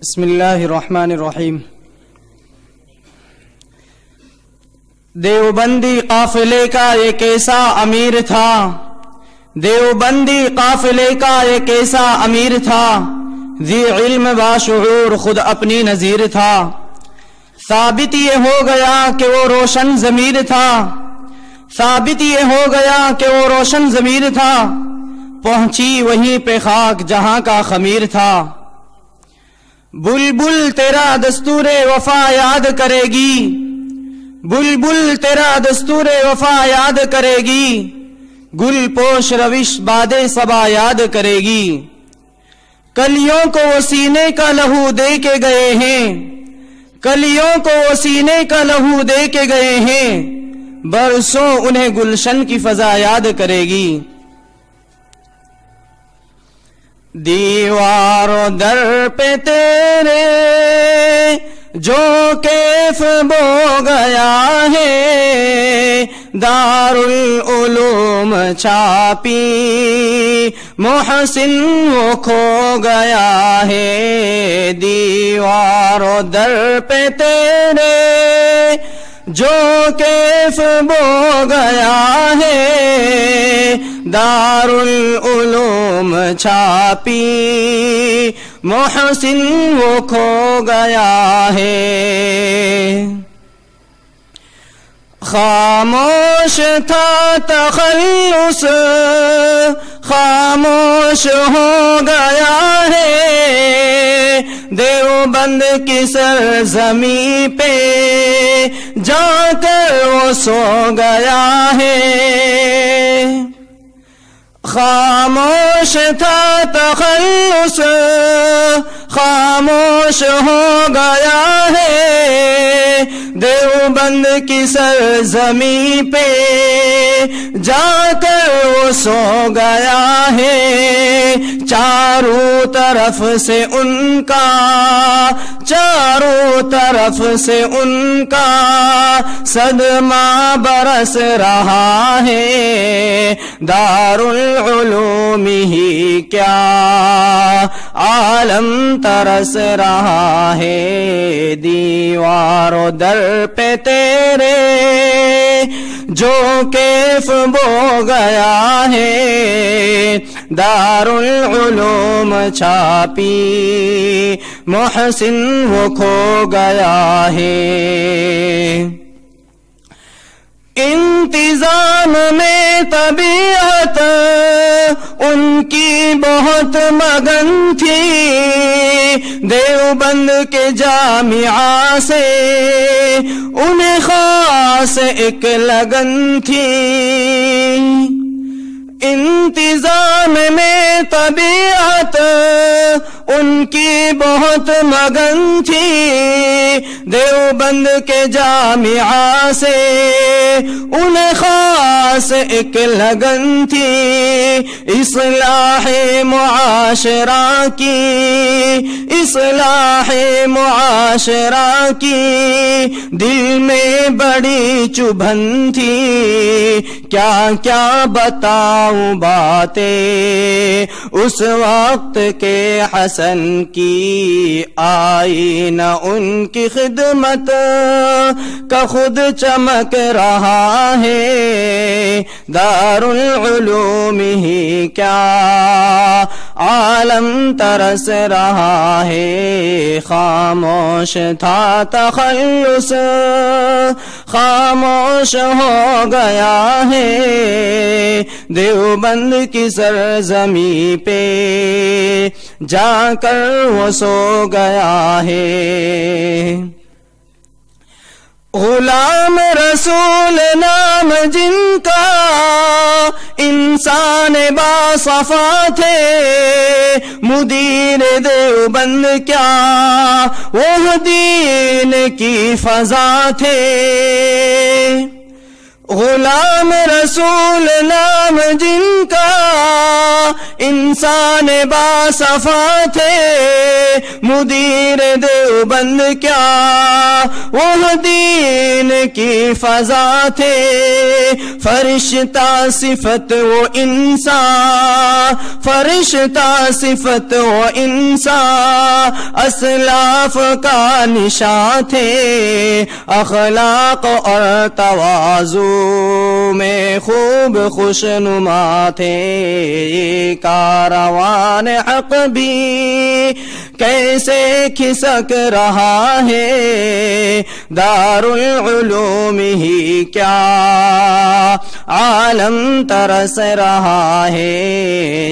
بسم اللہ الرحمن الرحیم۔ دیوبندی قافلے کا یہ کیسا امیر تھا، دیوبندی قافلے کا یہ کیسا امیر تھا، ذی علم باشعور خود اپنی نظیر تھا۔ ثابت یہ ہو گیا کہ وہ روشن ضمیر تھا، ثابت یہ ہو گیا کہ وہ روشن ضمیر تھا، پہنچی وہیں پہ خاک جہاں کا خمیر تھا۔ بلبل تیرا دستور وفا یاد کرے گی، بلبل تیرا دستور وفا یاد کرے گی، گل پوش روش باد صبا یاد کرے گی۔ کلیوں کو وہ سینے کا لہو دے کے گئے ہیں، کلیوں کو وہ سینے کا لہو دے کے گئے ہیں، برسوں انہیں گلشن کی فضا یاد کرے گی۔ دیوار و در پہ تیرے جو کیف بو گیا ہے، دارالعلوم چھاپی محسن وہ کھو گیا ہے۔ دیوار و در پہ تیرے جو کیف بو گیا ہے، دارالعلوم چھاپی محسن وہ کھو گیا ہے۔ خاموش تھا تخلص خاموش ہو گیا ہے، دیوبند کی سرزمیں پہ جا کر وہ سو گیا ہے۔ خاموش تھا تخلص خاموش ہو گیا ہے، دیوبند کی سرزمیں پہ جا کر وہ سو گیا ہے۔ چاروں طرف سے ان کا، چاروں طرف سے ان کا صدمہ برس رہا ہے، دارالعلوم ہی کیا عالم ترس رہا ہے۔ دیوار و در پہ تیرے جو کیف بو گیا ہے، دارالعلوم چھاپی محسن وہ کھو گیا ہے۔ انتظام میں طبیعت ان کی بہت مگن تھی، دیوبند کے جامعہ سے انہیں خاص ایک لگن تھی۔ انتظام میں طبیعت ان کی بہت مگن تھی، دیوبند کے جامعہ سے انہیں خاص ایک لگن تھی۔ اصلاح معاشرہ کی، اصلاح معاشرہ کی دل میں بڑی چبھن تھی، کیا کیا بتاؤں باتیں اس وقت کے حسن کی، آئی نہ ان کی خدمت کا خود چمک رہا ہے، دارالعلوم ہی کیا عالم ترس رہا ہے۔ خاموش تھا تخلص خاموش ہو گیا ہے، دیوبند کی سرزمیں پہ جا کر وہ سو گیا ہے۔ غلام رسول نام جن کا انسان باصفا تھے، مدیر دیوبند کیا وہ دین کی فضا تھے۔ غلام رسول نام جن کا انسان باصفا تھے، مدیر دیوبند کیا وہ دین کی فضا تھے، فرشتہ صفت وہ انسان، فرشتہ صفت وہ انسان، اسلاف کا نشان تھے، اخلاق اور تواضع میں خوب خوشنما تھے، یہ کاروان حق بھی کیسے کھسک رہا ہے، دار العلوم ہی کیا عالم ترس رہا ہے،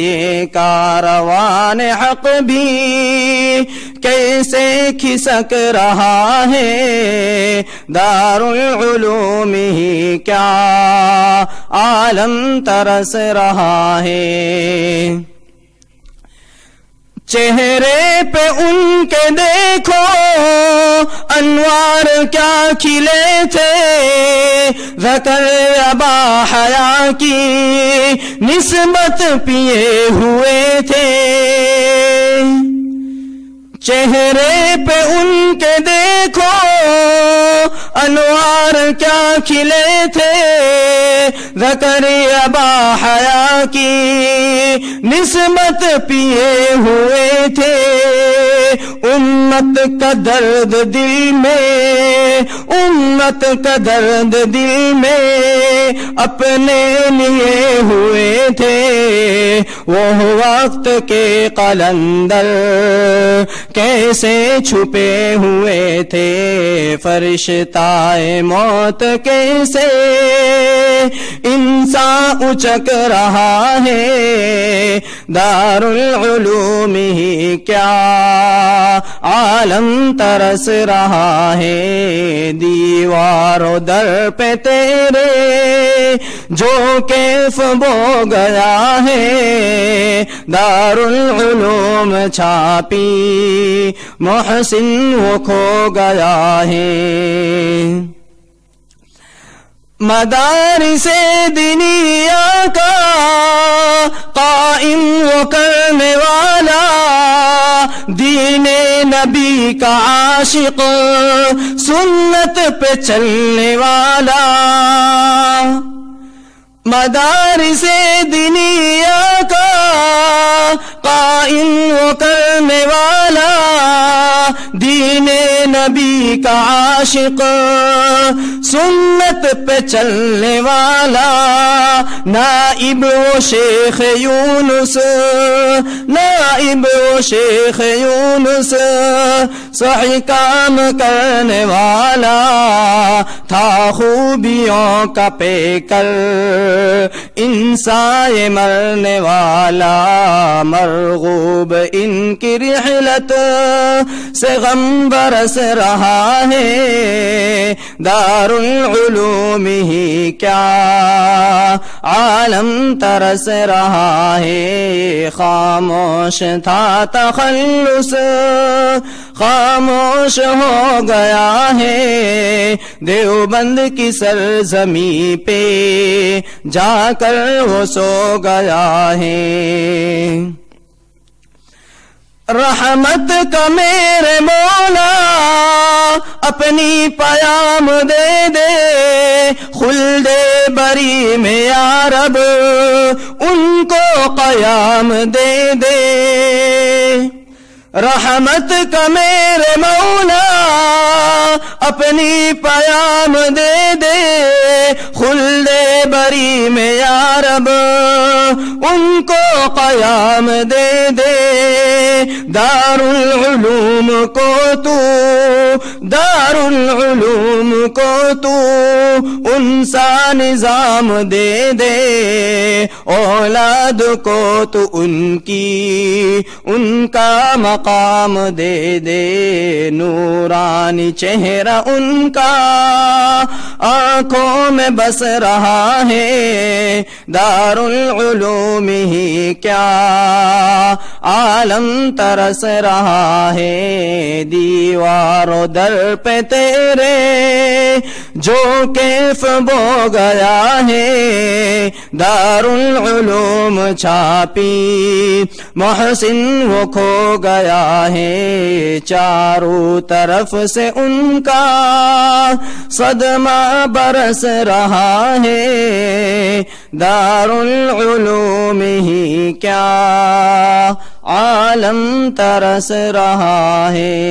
یہ کاروان حق بھی کیسے کھسک رہا ہے، دار العلوم ہی کیا عالم ترس رہا ہے۔ چہرے پہ ان کے دیکھو انوار کیا کھلے تھے، ذکر ابا حیا کی نسبت پیے ہوئے تھے، چہرے پہ ان کے دیکھو انوار کیا کھلے تھے، ذکر ابا حیا کی نسبت پیے ہوئے تھے، امت کا درد دل میں، امت کا درد دل میں اپنے لیے ہوئے تھے، وہ وقت کے قلندر کیسے چھپے ہوئے تھے، فرشتہ موت کیسے انسان اچک رہا ہے، دار العلوم ہی کیا عالم ترس رہا ہے، دیوار و در پہ تیرے جو کیف بو گیا ہے، دار العلوم چھاپی محسن وہ کھو گیا ہے، مدارس دنیا کا قائم و کرنے والا، دین نبی کا عاشق، سنت پہ چلنے والا، مدارس دنیا کا قائم و کرنے والا، دین نبی کا عاشق، سنت پہ چلنے والا، نائب و شیخ یونس، نائب و شیخ یونس، صحیح کام کرنے والا تھا، خوبیوں کا پیکر انسان مرنے والا، مرغوب ان کی رحلت سے غم برس رہا ہے، دار العلوم ہی کیا عالم ترس رہا ہے، خاموش تھا تخلص خاموش ہو گیا ہے، دیوبند کی سرزمین پہ جا کر وہ سو گیا ہے، رحمت کا میرے مولا اپنی پیام دے دے، خلد بری میں یا رب ان کو قیام دے دے، رحمت کا میرے مولا اپنی پیام دے دے، خلد بری میں یا رب ان کو قیام دے دے، دار العلوم کو تو، دار العلوم کو تو ان سا نظام دے دے، اولاد کو تو ان کی ان کا مقام دے دے، نورانی چہرہ ان کا آنکھوں میں بس رہا ہے، دار العلوم ہی کیا عالم ترس رہا ہے، دیوار و در پہ تیرے جو کیف بو گیا ہے دارالعلوم چھاپی، محسن وہ کھو گیا ہے چاروں طرف سے ان کا صدمہ برس رہا ہے، دارالعلوم ہی کیا عالم ترس رہا ہے۔